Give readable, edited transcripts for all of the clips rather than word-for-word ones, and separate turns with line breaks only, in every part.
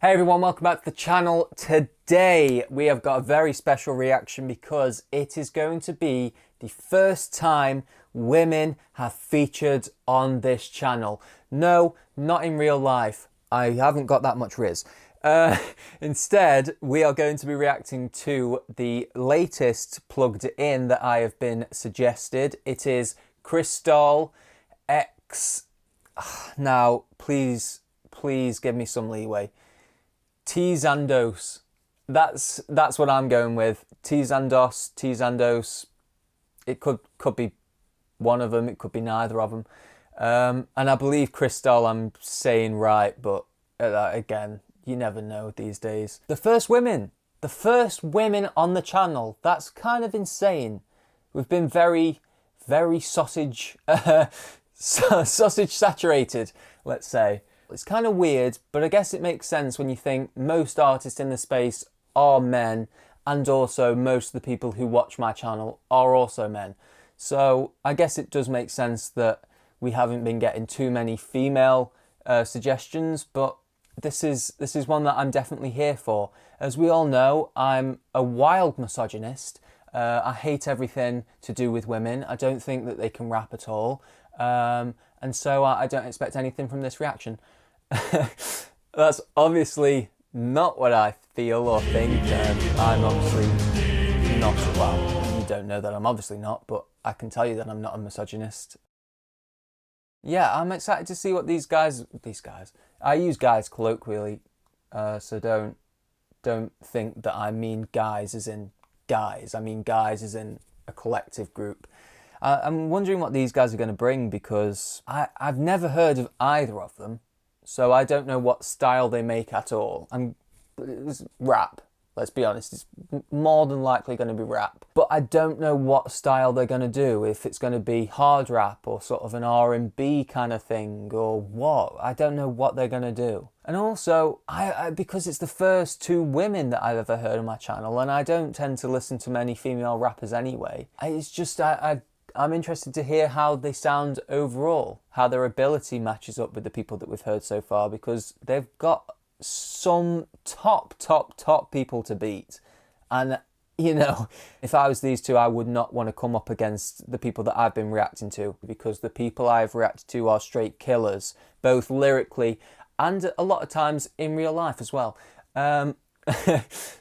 Hey everyone, welcome back to the channel. Today we have got a very special reaction because it is going to be the first time women have featured on this channel. No, not in real life. I haven't got that much riz. Instead, we are going to be reacting to the latest plugged in that I have been suggested. It is Cristale X. Now, please give me some leeway. Teezandos. That's what I'm going with. Teezandos. It could be one of them. It could be neither of them. And I believe Cristale I'm saying right, but again, you never know these days. The first women on the channel. That's kind of insane. We've been very sausage sausage saturated, let's say. It's kind of weird, but I guess it makes sense when you think most artists in the space are men, and also most of the people who watch my channel are also men. So I guess it does make sense that we haven't been getting too many female suggestions, but this is one that I'm definitely here for. As we all know, I'm a wild misogynist. I hate everything to do with women. I don't think that they can rap at all. And so I don't expect anything from this reaction. That's obviously not what I feel or think. I'm obviously not, well, you don't know that I'm obviously not, but I can tell you that I'm not a misogynist. Yeah, I'm excited to see what these guys, I use guys colloquially, so don't think that I mean guys as in guys. I mean guys as in a collective group. I'm wondering what these guys are going to bring because I've never heard of either of them. So I don't know what style they make at all. It's rap, let's be honest. It's more than likely going to be rap. But I don't know what style they're going to do. If it's going to be hard rap or sort of an R&B kind of thing or what. I don't know what they're going to do. And also, because it's the first two women that I've ever heard on my channel, and I don't tend to listen to many female rappers anyway, it's just I'm interested to hear how they sound overall, how their ability matches up with the people that we've heard so far, because they've got some top people to beat. And, you know, if I was these two, I would not want to come up against the people that I've been reacting to, because the people I've reacted to are straight killers, both lyrically and a lot of times in real life as well.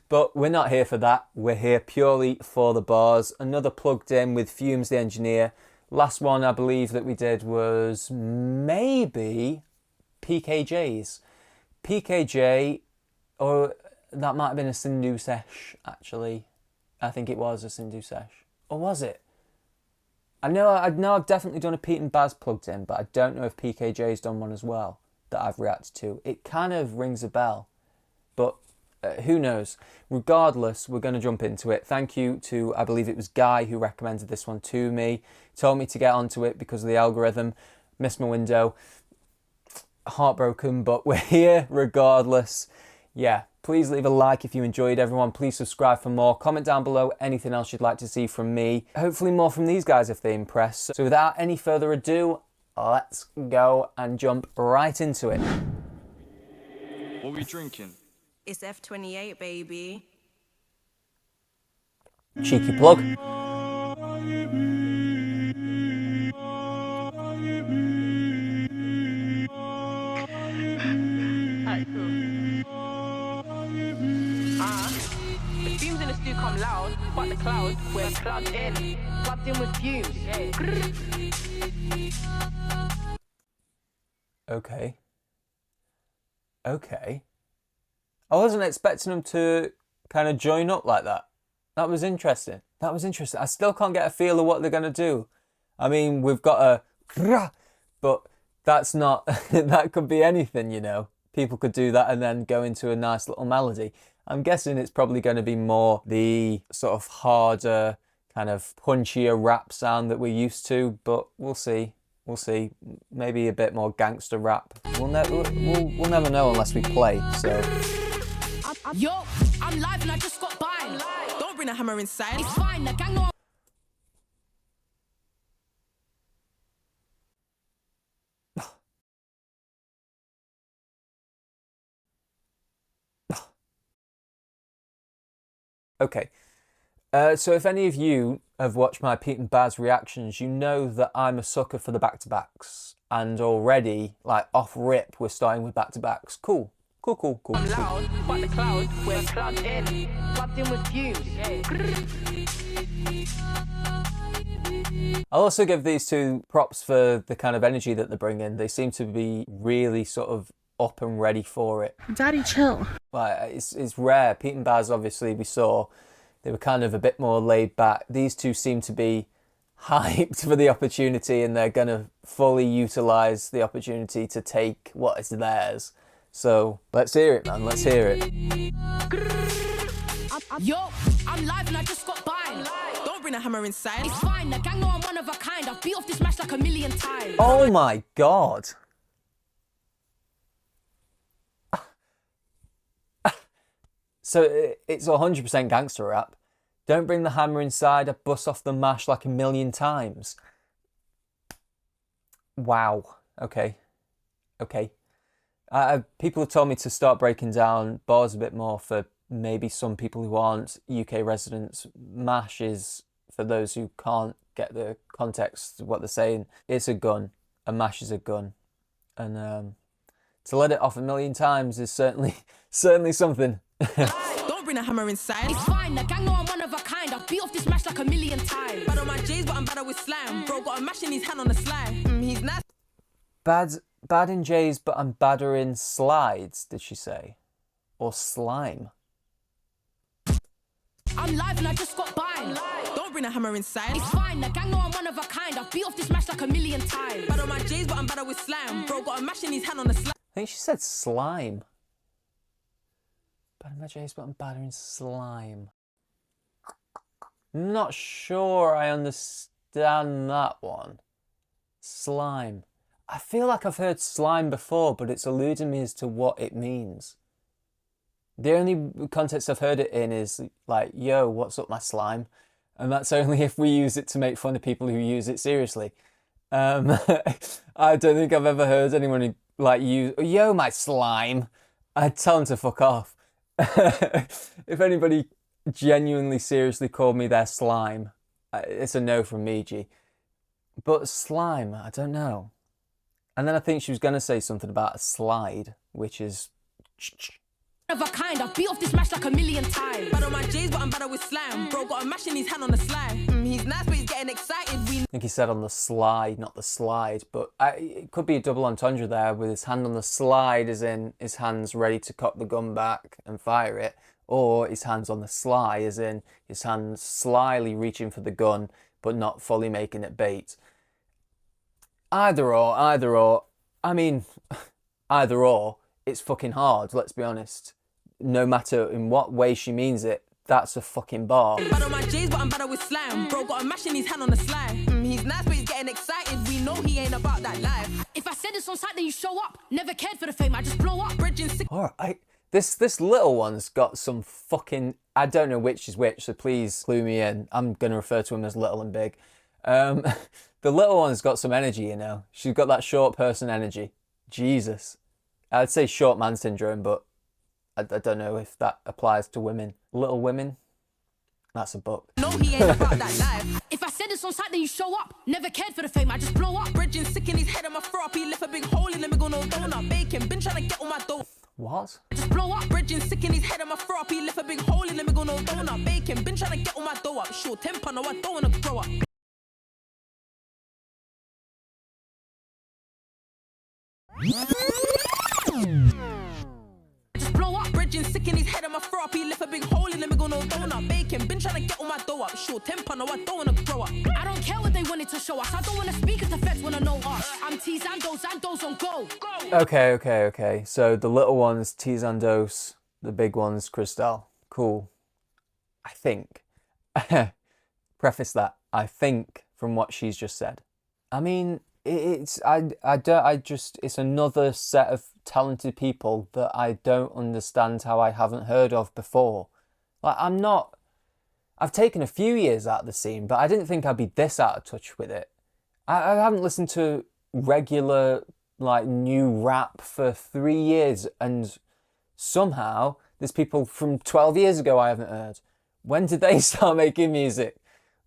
But we're not here for that. We're here purely for the bars. Another plugged in with Fumes the engineer. Last one I believe that we did was maybe PKJ's. PKJ, or that might have been a Sindhu sesh actually. I think it was a Sindhu sesh. Or was it? I know I've definitely done a Pete and Baz plugged in, but I don't know if PKJ's done one as well that I've reacted to. It kind of rings a bell, but who knows? Regardless, we're going to jump into it. Thank you to, I believe it was Guy who recommended this one to me. Told me to get onto it because of the algorithm. Missed my window. Heartbroken, but we're here regardless. Yeah, please leave a like if you enjoyed, everyone. Please subscribe for more. Comment down below anything else you'd like to see from me. Hopefully more from these guys if they impress. So without any further ado, let's go and jump right into it.
What are we drinking?
It's F28, baby.
Cheeky plug.
The fumes in the stew come loud, but the cloud, we're plugged in with fumes.
Okay. I wasn't expecting them to kind of join up like that. That was interesting. I still can't get a feel of what they're going to do. I mean, we've got a... But that's not... that could be anything, you know. People could do that and then go into a nice little melody. I'm guessing it's probably going to be more the sort of harder, kind of punchier rap sound that we're used to. But we'll see. We'll see. Maybe a bit more gangster rap. We'll never know unless we play, so...
Yo, I'm live and I just got by. Don't bring a hammer inside. It's fine, the gang know.
Okay. So if any of you have watched my Pete and Baz reactions, you know that I'm a sucker for the back-to-backs. And already, like, off rip, we're starting with back-to-backs. Cool. Cool.
I'm loud, but the cloud, we're plugged in with Fumes.
I'll also give these two props for the kind of energy that they bring in. They seem to be really sort of up and ready for it.
Daddy, chill.
Like, it's rare. Pete and Baz, obviously, we saw, they were kind of a bit more laid back. These two seem to be hyped for the opportunity, and they're going to fully utilise the opportunity to take what is theirs. So let's hear it, man. Let's hear it.
Yo, I'm live and I just got by. Don't bring a hammer inside. It's fine, the gang know I'm one of a kind. I've beat off this match like a million times.
Oh my God. So it's 100% gangster rap. Don't bring the hammer inside, I bust off the mash like a million times. Wow. Okay. People have told me to start breaking down bars a bit more for maybe some people who aren't UK residents. Mash is, for those who can't get the context of what they're saying, it's a gun. A mash is a gun. And to let it off a million times is certainly something.
Don't bring a hammer inside. It's fine, the gang know I'm one of a kind. I've beat off this match like a million times. Bad on my J's, but I'm better with slime. Bro got a mash in his hand on the slime. He's nice.
Bad in J's, but I'm badder in slides, did she say? Or slime?
I'm live and I just got by. Don't bring a hammer inside. It's fine, the gang know I'm one of a kind. I've beat off this match like a million times. Bad on my J's, but I'm better with slime. Bro got a mash in his hand on the slime.
I think she said slime. Bad in my J's, but I'm badder in slime. Not sure I understand that one. Slime. I feel like I've heard slime before, but it's eluding me as to what it means. The only context I've heard it in is like, yo, what's up my slime? And that's only if we use it to make fun of people who use it seriously. I don't think I've ever heard anyone who, like, use, yo, my slime. I'd tell them to fuck off. If anybody genuinely seriously called me their slime, it's a no from me, G. But slime, I don't know. And then I think she was going to say something about a slide, which is...
Of a kind, I've beat off this match like a million times. Bad on my J's, but I'm better with slime. Bro got a mash in his hand on the slime. He's nice, but he's getting excited.
I think he said on the slide, not the slide, but it could be a double entendre there with his hand on the slide, as in his hand's ready to cock the gun back and fire it, or his hand's on the sly, as in his hand's slyly reaching for the gun, but not fully making it bait. Either or. I mean, either or, it's fucking hard, let's be honest. No matter in what way she means it, that's a fucking bar.
Bad on my J's, but I'm better with slime. Bro got a mash in his hand on the slime. He's nice, but he's getting excited. We know he ain't about that life. If I said this on site, then you show up. Never cared for the fame, I just blow up. Bridging sick.
Alright, this little one's got some fucking... I don't know which is which, so please clue me in. I'm going to refer to him as little and big. The little one's got some energy, you know. She's got that short person energy. Jesus. I'd say short man syndrome, but I don't know if that applies to women. Little Women? That's a book.
No, he ain't about that life. If I said this on site, then you show up. Never cared for the fame, I just blow up. Bridging sick in his head and my throat up. He left a big hole in the middle, no donut. Bacon, been trying to get on my dough.
What?
I just blow up. Bridging sick in his head and my throat up. He left a big hole in the middle, no donut. Bacon, been trying to get on my dough up. Short temper, no, I don't want to grow up. Just blow up, bridging sick in his head and my throat up. He left a big hole in the middle, no donut. Bacon, been trying to get on my dough up. Short temper, no, I don't wanna grow up. I don't care what they wanted to show us. I don't wanna speak if the feds wanna know us. I'm Teezandos on go.
Okay. So the little one's Teezandos, the big one's Cristale. Cool. I think. Preface that. I think from what she's just said. I mean, it's another set of talented people that I don't understand how I haven't heard of before. Like, I've taken a few years out of the scene, but I didn't think I'd be this out of touch with it. I haven't listened to regular, like, new rap for 3 years, and somehow there's people from 12 years ago I haven't heard. When did they start making music?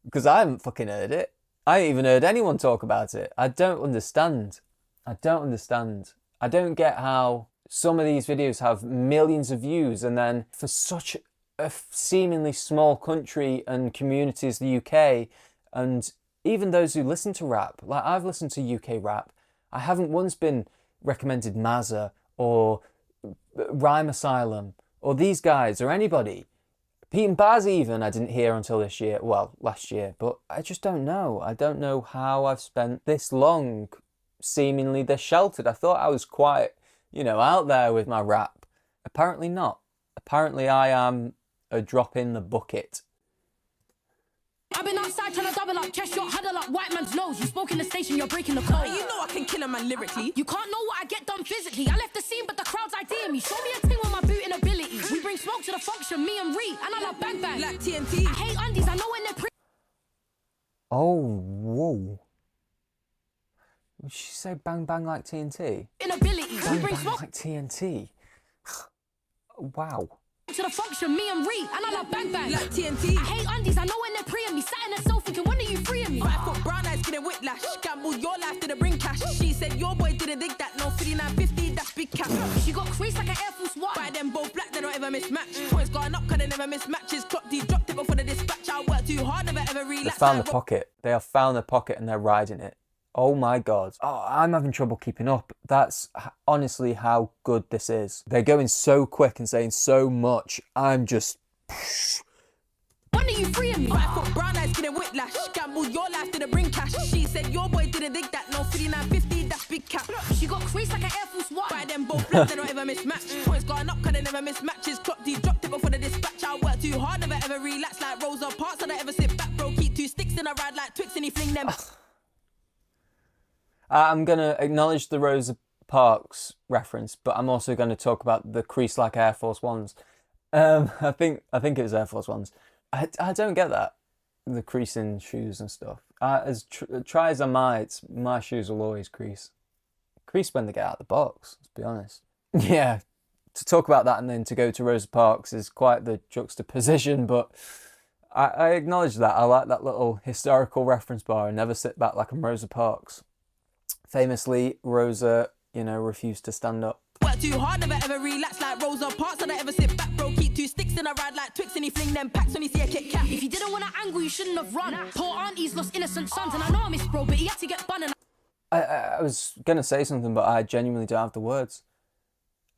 Because I haven't fucking heard it. I haven't even heard anyone talk about it. I don't understand. I don't understand. I don't get how some of these videos have millions of views, and then for such a seemingly small country and community as the UK, and even those who listen to rap, like I've listened to UK rap, I haven't once been recommended Mazza or Rhyme Asylum or these guys or anybody. Pete and Baz even I didn't hear until this year, well, last year, but I just don't know. I don't know how I've spent this long seemingly this sheltered. I thought I was quite, you know, out there with my rap. Apparently not. Apparently I am a drop in the bucket.
I've been outside trying to double up, chest shot, huddle up, white man's nose. You spoke in the station, you're breaking the code.
You know I can kill a man lyrically.
You can't know what I get done physically. I left the scene, but the crowd's idea me. Show me a thing with my booting ability. We bring smoke to the function, me and Ree, and I love bang bang.
Like TNT.
I hate undies, I know when they're
Oh, whoa. Did she say bang bang like TNT?
inability. We
Bang
bring
bang
smoke
like TNT. Wow.
to the function, me and Ree, and I love bang bang.
Like TNT.
I hate undies, I know when they're pre me. Sat in a sofa thinking, when are you freeing me?
5 foot brown eyes getting whiplash. Gambled your life, didn't bring cash. She said your boy didn't dig that. No 5950, that's big cap.
She got creased like an Air Force One.
By them both black, they don't ever mismatch. Points going up, cause they never miss matches. Clock D dropped it before the dispatch. I work too hard, never ever
They
relax.
found the pocket. They have found the pocket and they're riding it. Oh my God. Oh, I'm having trouble keeping up. That's honestly how good this is. They're going so quick and saying so much. I'm just...
When are you freeing me?
5 foot brown eyes getting whiplash. Gambled your life, didn't bring cash. She said your boy didn't dig that. No 5950, that's big cap.
She got creased like an Air Force One.
By them both black, they don't ever mismatch. Points going up, cause they never miss matches. Clock D dropped it before the dispatch. I work too hard, never ever relax. Like Rosa Parks, I don't ever sit back, bro. Keep 2 sticks in a ride like Twix and he fling them.
I'm going to acknowledge the Rosa Parks reference, but I'm also going to talk about the crease like Air Force Ones. I think it was Air Force Ones. I don't get that. The creasing shoes and stuff. As try as I might, my shoes will always crease. Crease when they get out of the box, let's be honest. Yeah, to talk about that and then to go to Rosa Parks is quite the juxtaposition, but I acknowledge that. I like that little historical reference bar and never sit back like I'm Rosa Parks. Famously, Rosa, you know, refused to stand up.
Work too hard, never ever relax. Like Rosa Parks, I don't ever sit back, bro. Keep 2 sticks in a ride like Twix and he fling them packs when he see a Kit Kat.
If you didn't want to angle, you shouldn't have run. Poor aunties lost innocent sons, and I know I miss bro, but he had to get bun. And
I was going to say something, but I genuinely don't have the words.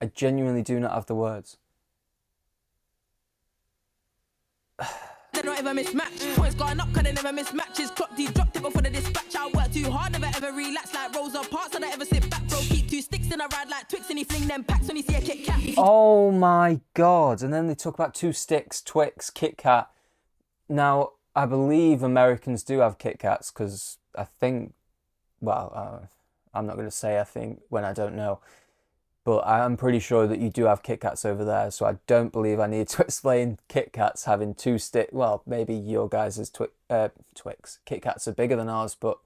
I genuinely do not have the words.
They don't ever mismatch. Points going up, cause they never miss matches. Clock D dropped it before the dispatch. I work too hard, never ever relax. Like Rosa Parks, I don't ever sit back, bro. Keep 2 sticks in a ride like Twix and he fling them packs when he see a Kit Kat.
Oh my God. And then they talk about 2 sticks, Twix, Kit Kat. Now, I believe Americans do have Kit Kats because I think, well, I'm not going to say I think when I don't know. But I'm pretty sure that you do have Kit Kats over there, so I don't believe I need to explain Kit Kats having 2 stick. Well, maybe your guys' Twix. Kit Kats are bigger than ours, but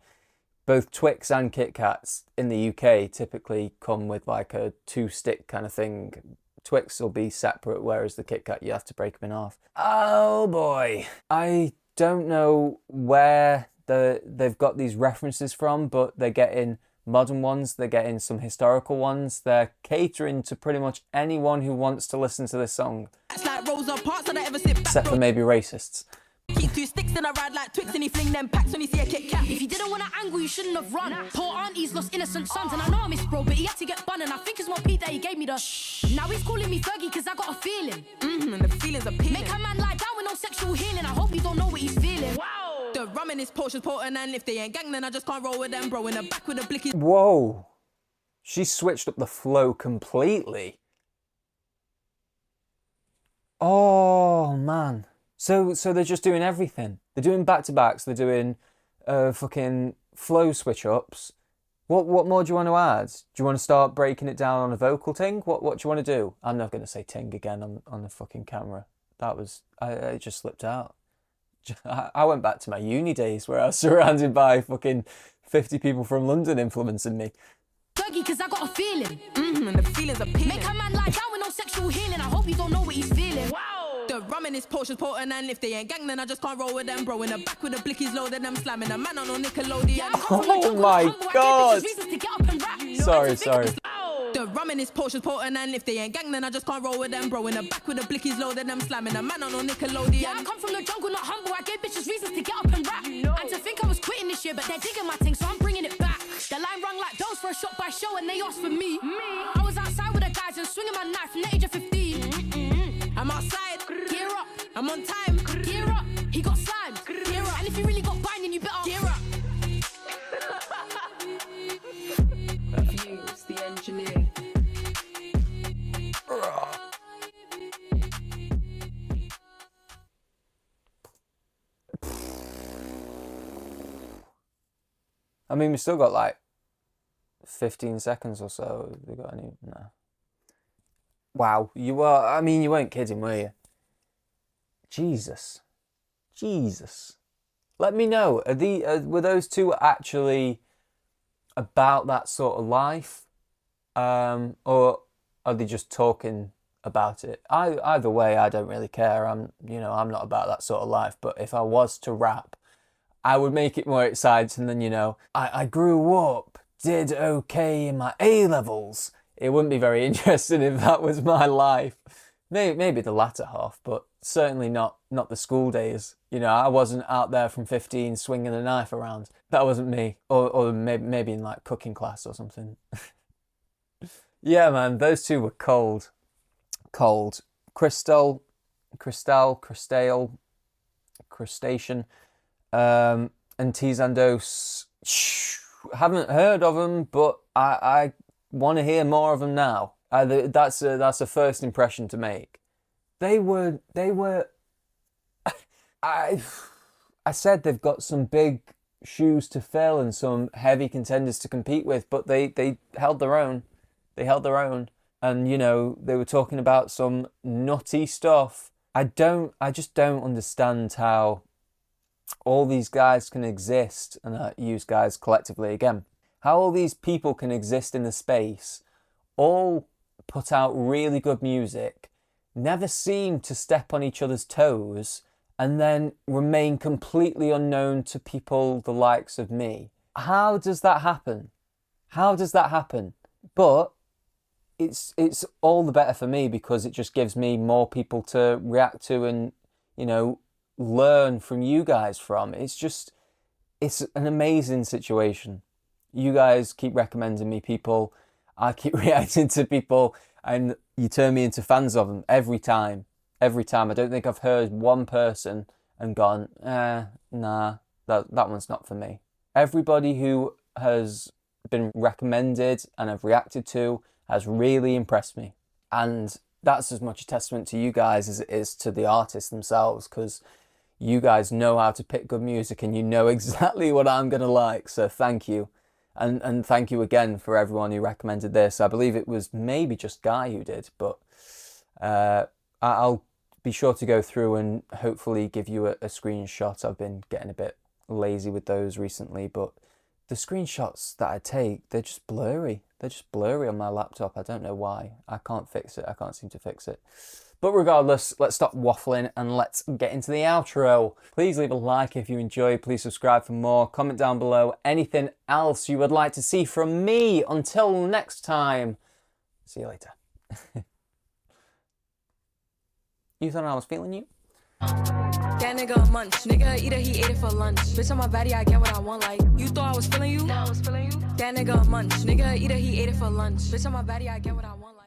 both Twix and Kit Kats in the UK typically come with like a 2 stick kind of thing. Twix will be separate, whereas the Kit Kat you have to break them in half. Oh boy, I don't know where they've got these references from, but they're getting modern ones, they're getting some historical ones, they're catering to pretty much anyone who wants to listen to this song.
That's like Rosa Parks, I don't ever sit back,
Except
bro.
for maybe racists.
Keep 2 sticks in a ride like Twix and he fling them packs when he see a Kit Kat.
if you didn't want to angle, you shouldn't have run. Poor aunties lost innocent sons, and I know I miss bro, but he had to get bun. And I think it's more Pete that he gave me the shh. Now he's calling me Fergie cause I got a feeling.
And the feelings are appealing.
Make a man lie down with no sexual healing. I hope you don't know what he's feeling.
Wow. The rum in his potions potent, and if they ain't gang then I just can't roll with them, bro. In the back with a blicky.
Whoa. She switched up the flow completely. Oh, man. So they're just doing everything. They're doing back-to-backs. They're doing fucking flow switch-ups. What more do you want to add? Do you want to start breaking it down on a vocal ting? What do you want to do? I'm not going to say ting again on the fucking camera. That was... I just slipped out. I went back to my uni days where I was surrounded by fucking 50 people from London influencing me.
Fergie cause I got a feeling.
And the feelings are appealing.
Make a man lie down with no sexual healing. I hope you don't know what he's feeling.
Wow. The The rum in this potion's potent, and if they ain't gang, then I just can't roll with them. Bro, in the back with the blickies loaded, them slamming a man on Nickelodeon.
Oh my God. Sorry.
The rum in this potion's potent, and if they ain't gang, then I just can't roll with them. Bro, in the back with the blickies loaded, them slamming a man on Nickelodeon.
Yeah, I come from the jungle, not humble. I gave bitches reasons to get up and rap. And to think I was quitting this year, but they're digging my thing, so I'm bringing it back. The line rung like those for a shot by show, and they asked for me. I was outside with the guys and swinging my knife from the age of 15.
I'm outside,
Gear up,
I'm on time,
gear up. He got slimed, gear up. And if you really got binding, you better
gear up.
Fumes, the engineer.
I mean, we still got like 15 seconds or so. Have we got any? No. Wow, you were. I mean, you weren't kidding, were you? Jesus. Let me know. Were those two actually about that sort of life, or are they just talking about it? Either way, I don't really care. I'm not about that sort of life. But if I was to rap, I would make it more exciting than, I grew up, did okay in my A-levels. It wouldn't be very interesting if that was my life. Maybe the latter half, but certainly not the school days. I wasn't out there from 15 swinging a knife around. That wasn't me. Or maybe in like cooking class or something. Yeah, man, those two were cold. Cristale, Crustacean, and Teezandos. Haven't heard of them, but I want to hear more of them now. That's a first impression to make. They were. I said they've got some big shoes to fill and some heavy contenders to compete with, but they held their own. And they were talking about some nutty stuff. I just don't understand how all these guys can exist, and I use guys collectively again. How all these people can exist in the space, all put out really good music, never seem to step on each other's toes, and then remain completely unknown to people the likes of me. How does that happen? But it's all the better for me, because it just gives me more people to react to and, learn from you guys from. It's an amazing situation. You guys keep recommending me people. I keep reacting to people, and you turn me into fans of them every time. I don't think I've heard one person and gone, nah, that one's not for me. Everybody who has been recommended and I've reacted to has really impressed me. And that's as much a testament to you guys as it is to the artists themselves, because you guys know how to pick good music and you know exactly what I'm going to like. So thank you. And thank you again for everyone who recommended this. I believe it was maybe just Guy who did, but I'll be sure to go through and hopefully give you a screenshot. I've been getting a bit lazy with those recently, but the screenshots that I take, they're just blurry. They're just blurry on my laptop. I don't know why. I can't fix it. I can't seem to fix it. But regardless, let's stop waffling and let's get into the outro. Please leave a like if you enjoyed. Please subscribe for more. Comment down below anything else you would like to see from me. Until next time, see you later. You thought I was feeling you?
That nigga a munch. Nigga eat it, he ate it for lunch. Bitch on my body, I get what I want. Like, you thought I was feeling you? No, I was feeling you. That nigga a munch. Nigga eat it, he ate it for lunch. Bitch on my body, I get what I want.